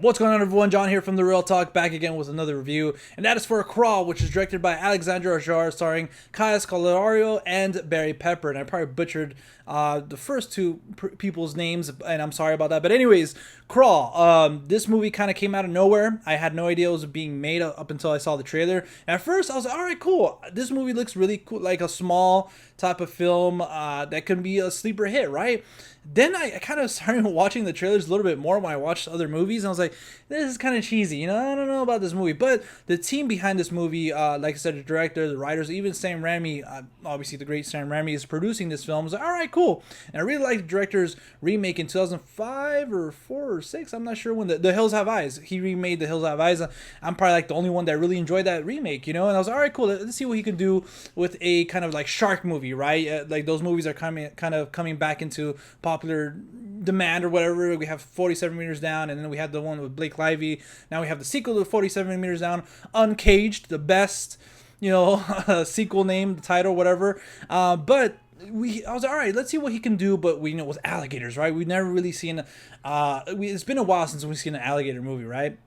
What's going on, everyone? John here from The Real Talk, back again with another review, and that is for Crawl, which is directed by Alexandre Aja, starring Kaya Scodelario and Barry Pepper. And I probably butchered the first two people's names, and I'm sorry about that. But anyways, Crawl. This movie kind of came out of nowhere. I had no idea it was being made up until I saw the trailer. And at first, I was like, all right, cool. This movie looks really cool, like a small type of film that can be a sleeper hit, right? Then I kind of started watching the trailers a little bit more when I watched other movies, and I was like, this is kind of cheesy, I don't know about this movie. But the team behind this movie, like I said, the director, the writers, even Sam Raimi, obviously the great Sam Raimi is producing this film. I was like, all right, cool. And I really like the director's remake in 2005 or 4 or 6. I'm not sure when the Hills Have Eyes. He remade The Hills Have Eyes. I'm probably like the only one that really enjoyed that remake, And I was like, all right, cool. Let's see what he can do with a kind of like shark movie, right? Like those movies are coming back into popular demand or whatever. We have 47 meters down, and then we had the one with Blake Lively. Now we have the sequel to 47 meters down, Uncaged, the best sequel name, the title, whatever. But I was like, all right, let's see what he can do. But we know with alligators, right? We've never really seen it's been a while since we've seen an alligator movie, right?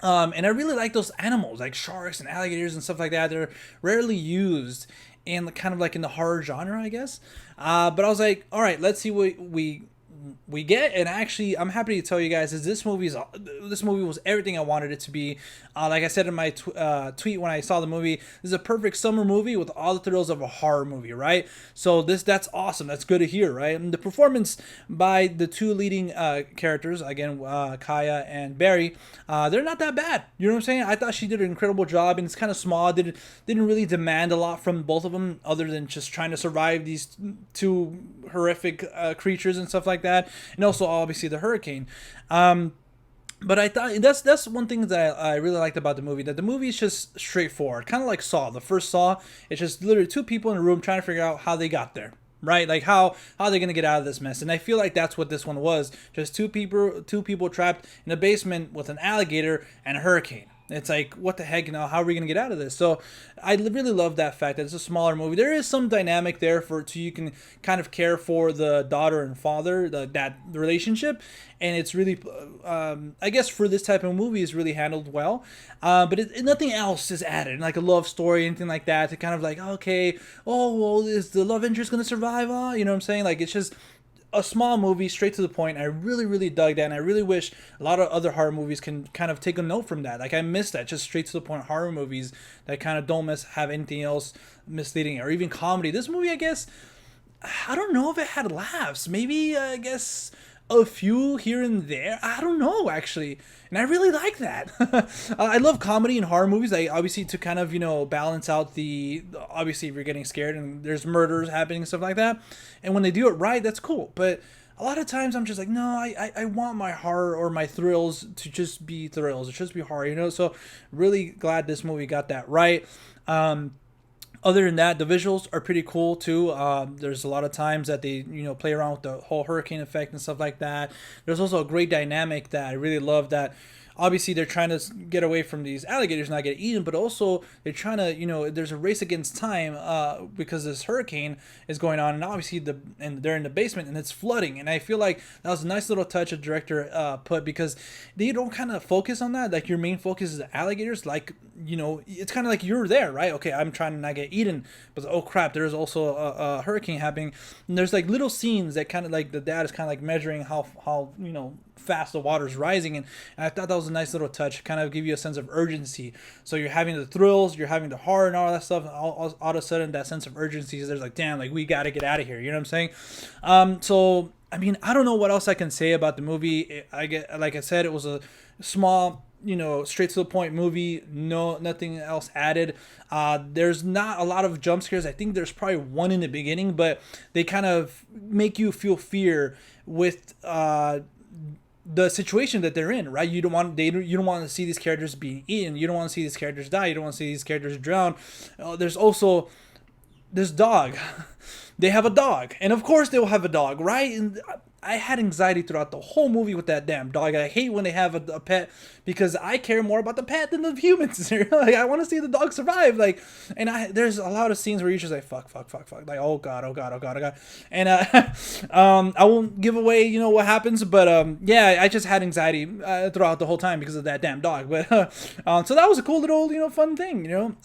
And I really like those animals, like sharks and alligators and stuff like that. They're rarely used in kind of like in the horror genre, I guess. But I was like, all right, let's see what we get. And actually, I'm happy to tell you guys is this movie was everything I wanted it to be. Like I said in my tweet when I saw the movie, this is a perfect summer movie with all the thrills of a horror movie, right? So that's awesome. That's good to hear, right? And the performance by the two leading characters, again, Kaya and Barry, they're not that bad. You know what I'm saying? I thought she did an incredible job, and it's kind of small. Didn't really demand a lot from both of them, other than just trying to survive these two horrific creatures and stuff like that. And also obviously the hurricane. But I thought that's one thing that I really liked about the movie, that the movie is just straightforward, kind of like Saw. The first Saw, it's just literally two people in a room trying to figure out how they got there, right? Like how are they gonna get out of this mess? And I feel like that's what this one was, just two people trapped in a basement with an alligator and a hurricane. It's like, what the heck, how are we going to get out of this? So I really love that fact that it's a smaller movie. There is some dynamic there so you can kind of care for the daughter and father, the relationship. And it's really, I guess for this type of movie, is really handled well. But nothing else is added, like a love story, anything like that, to kind of like, okay, oh, well, is the love interest going to survive? You know what I'm saying? Like, it's just a small movie, straight to the point. I really, really dug that, and I really wish a lot of other horror movies can kind of take a note from that. Like, I miss that, just straight to the point horror movies that kind of don't have anything else misleading, or even comedy. This movie, I guess, I don't know if it had laughs. Maybe, I guess, a few here and there. I don't know, actually. And I really like that. I love comedy and horror movies. I obviously, to kind of, balance out obviously if you're getting scared and there's murders happening and stuff like that. And when they do it right, that's cool. But a lot of times I'm just like, no, I want my horror or my thrills to just be thrills. It should just be horror, So really glad this movie got that right. Other than that, the visuals are pretty cool too. There's a lot of times that they, play around with the whole hurricane effect and stuff like that. There's also a great dynamic that I really love, that obviously they're trying to get away from these alligators, not get eaten, but also they're trying to, there's a race against time because this hurricane is going on, and obviously they're in the basement and it's flooding. And I feel like that was a nice little touch a director put, because they don't kind of focus on that. Like, your main focus is the alligators. Like, it's kind of like you're there, right? Okay, I'm trying to not get eaten, but oh crap, there's also a hurricane happening. And there's like little scenes that kind of like the dad is kind of like measuring how fast the water's rising, and I thought that was a nice little touch, kind of give you a sense of urgency. So you're having the thrills, you're having the horror and all that stuff, and all of a sudden that sense of urgency is there's like, damn, like we got to get out of here. You know what I'm saying? So I mean, I don't know what else I can say about the movie. Like I said, it was a small, straight to the point movie. Nothing else added. There's not a lot of jump scares. I think there's probably one in the beginning, but they kind of make you feel fear with the situation that they're in, right? You don't want to see these characters being eaten. You don't want to see these characters die. You don't want to see these characters drown. There's also this dog. They have a dog, and of course they will have a dog, right? And I had anxiety throughout the whole movie with that damn dog. I hate when they have a pet because I care more about the pet than the humans. Like, I want to see the dog survive. Like, and there's a lot of scenes where you're just like, fuck, fuck, fuck, fuck. Like, oh god, oh god, oh god, oh god. And I won't give away, what happens, but yeah, I just had anxiety throughout the whole time because of that damn dog. But so that was a cool little, fun thing,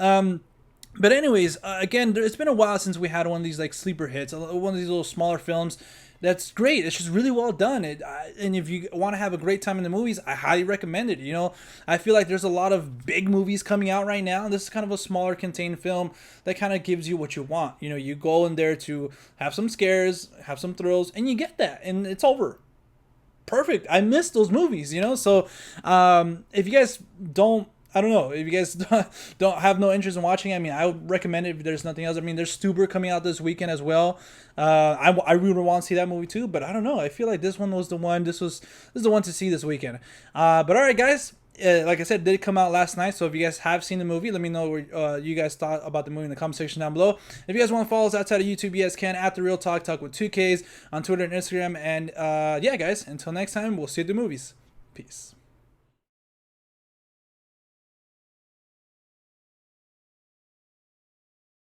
But anyways, again, it's been a while since we had one of these like sleeper hits, one of these little smaller films. That's great. It's just really well done. And if you want to have a great time in the movies, I highly recommend it. I feel like there's a lot of big movies coming out right now. This is kind of a smaller contained film that kind of gives you what you want. You go in there to have some scares, have some thrills, and you get that, and it's over. Perfect. I miss those movies, So if you guys don't, I don't know. If you guys don't have no interest in watching, I would recommend it if there's nothing else. There's Stuber coming out this weekend as well. I really want to see that movie too, but I don't know. I feel like this one was the one. This is the one to see this weekend. But all right, guys. Like I said, it did come out last night. So if you guys have seen the movie, let me know what you guys thought about the movie in the comment section down below. If you guys want to follow us outside of YouTube, you guys can at The Real Talk with 2Ks on Twitter and Instagram. And yeah, guys, until next time, we'll see you at the movies. Peace.